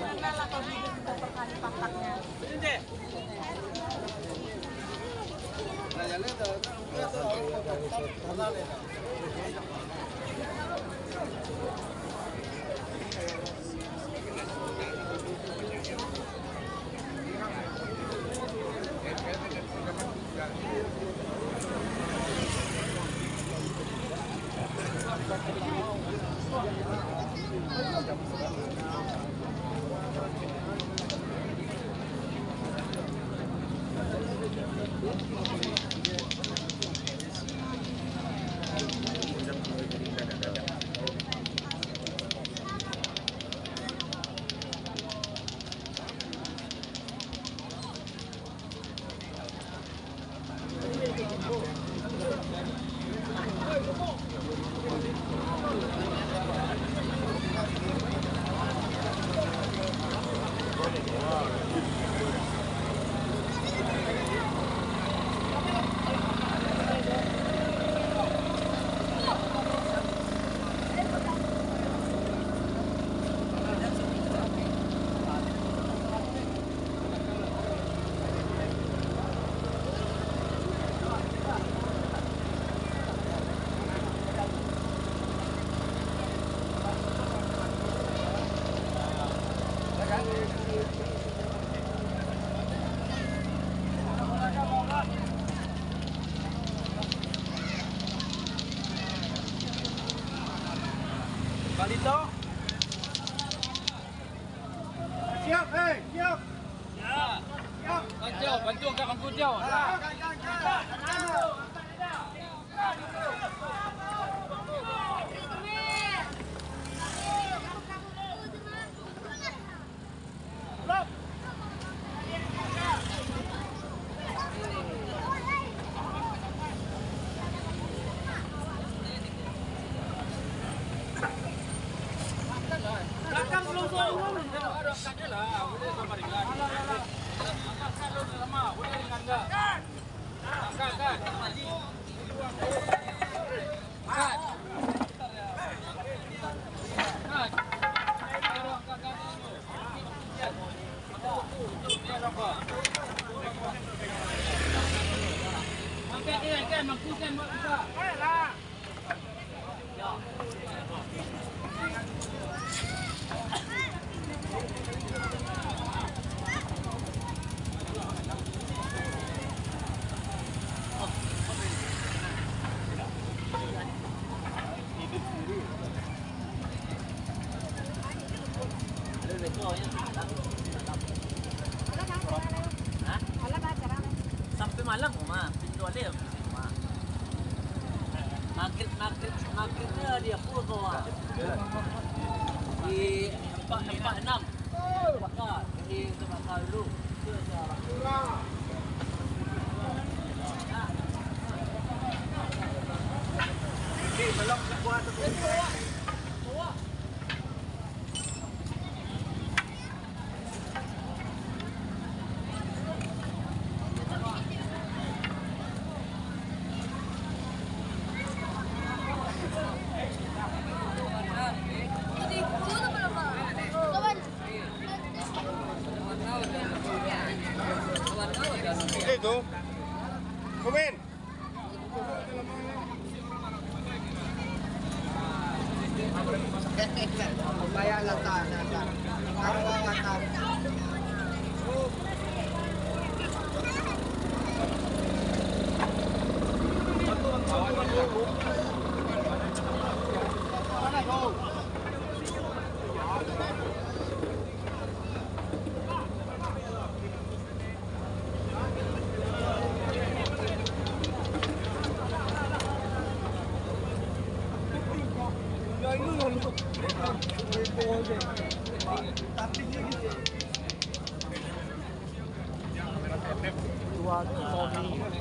Kenal atau hidup beberapa kali pakaknya. Balito. Siap, siap. Ya. Siap. Bantu angkat bangku jauh. Belakang belum ada angkatnya lah, boleh sama ringan. Angkat dulu lama, boleh ringan enggak? Angkat. Angkat. Angkat dia kan, mampukan buat kita. Baiklah. Sampai malam rumah, pintu ada rumah. Maghribnya dia full kau. Di 446. Bakar, jadi terbakar dulu. Okey, belum buat tu. Itu. Komen. Bayar lata. Bayar lata. Mana kau?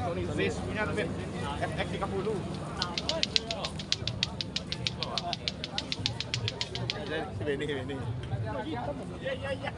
Sony Zis punya tapi FX30. Ini. Ya.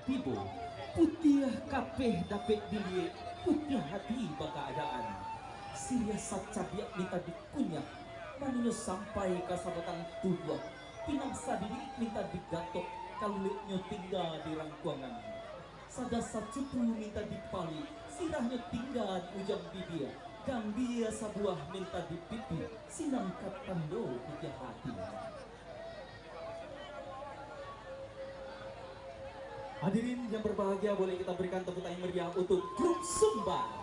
tibo putih kabeh dapet bilik putih hati keadaan Siria sacabiak minta dikunyak manunya sampai ke sabatang tubuh pinang sadiri minta digatok kalulitnya tinggal di rangkuangan sada sacupu minta dipali sirahnya tinggal ujang bibir gambia sabuah minta dipipi sinangkat tando putih hati. Hadirin yang berbahagia, boleh kita berikan tepuk tangan meriah untuk grup Sumbar.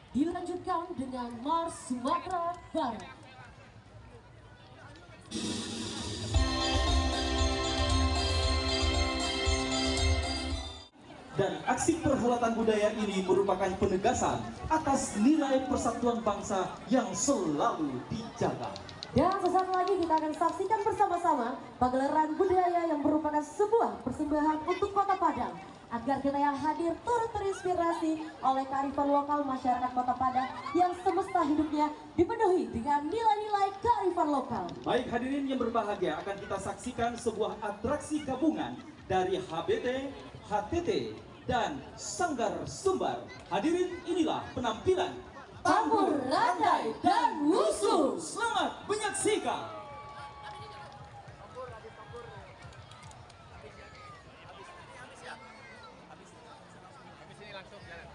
Dilanjutkan dengan Mars Sumatera Barat. Dan aksi perhelatan budaya ini merupakan penegasan atas nilai persatuan bangsa yang selalu dijaga. Dan sesaat lagi kita akan saksikan bersama-sama pagelaran budaya yang merupakan sebuah persembahan untuk Kota Padang, agar kita yang hadir turut terinspirasi oleh kearifan lokal masyarakat Kota Padang yang semesta hidupnya dipenuhi dengan nilai-nilai kearifan lokal. Baik hadirin yang berbahagia, akan kita saksikan sebuah atraksi gabungan dari HBT, HTT, dan Sanggar Sumbar. Hadirin, inilah penampilan Tambur, Landai, dan Wusu. Selamat menyaksikan. Habis ini langsung jalan.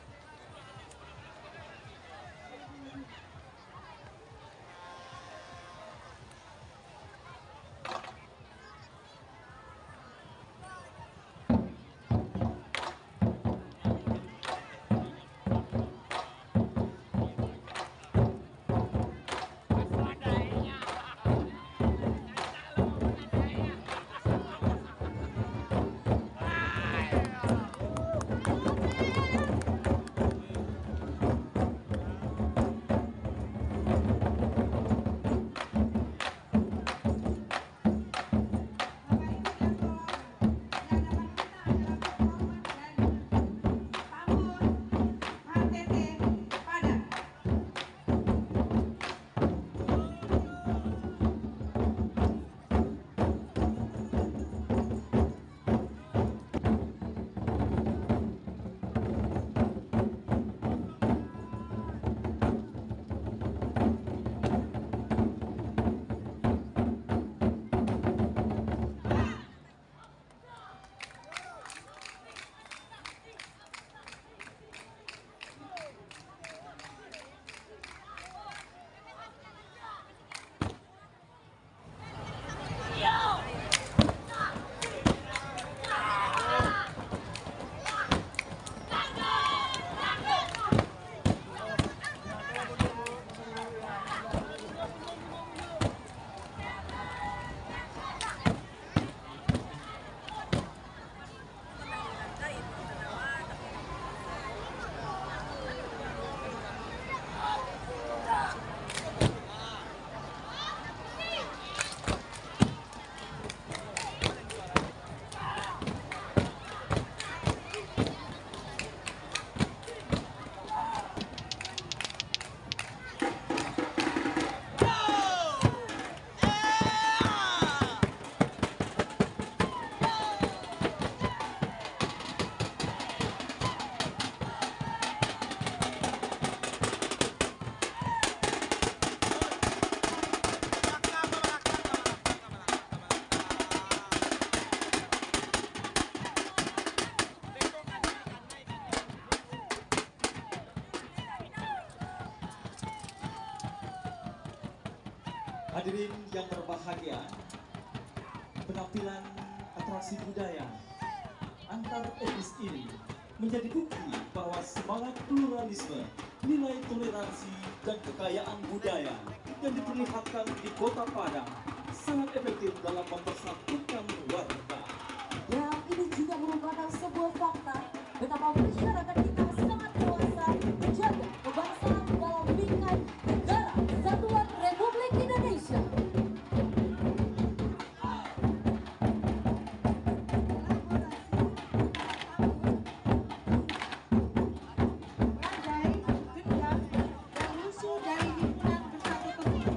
Hadirin yang berbahagia, penampilan atraksi budaya antar etnis ini menjadi bukti bahwa semangat pluralisme, nilai toleransi, dan kekayaan budaya yang diperlihatkan di Kota Padang sangat efektif dalam mempersatukan warga. Dan ini juga merupakan sebuah fakta betapa masyarakat kita sangat dewasa menjaga kebangsaan dalam bingkai negara Kesatuan Republik Indonesia. Bajai, gendang, dan musuh dari himpunan bersatu teguh.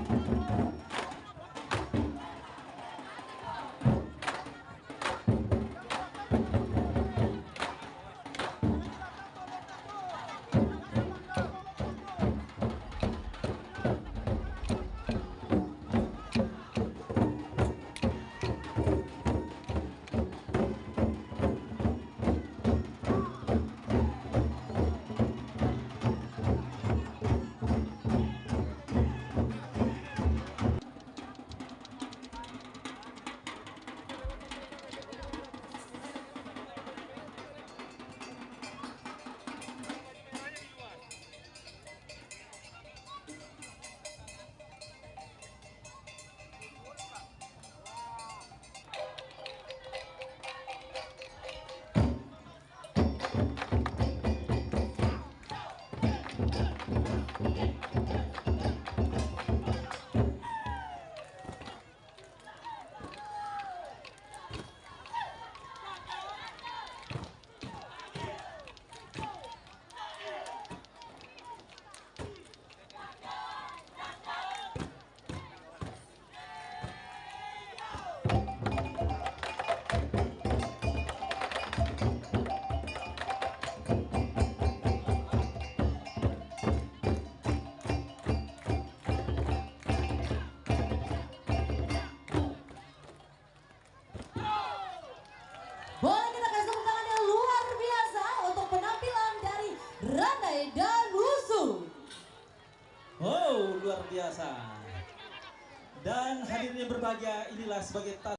Boleh kita kasih tepuk tangan yang luar biasa untuk penampilan dari Randai dan Wusu. Oh, luar biasa. Dan hadirin yang berbahagia, inilah sebagai tata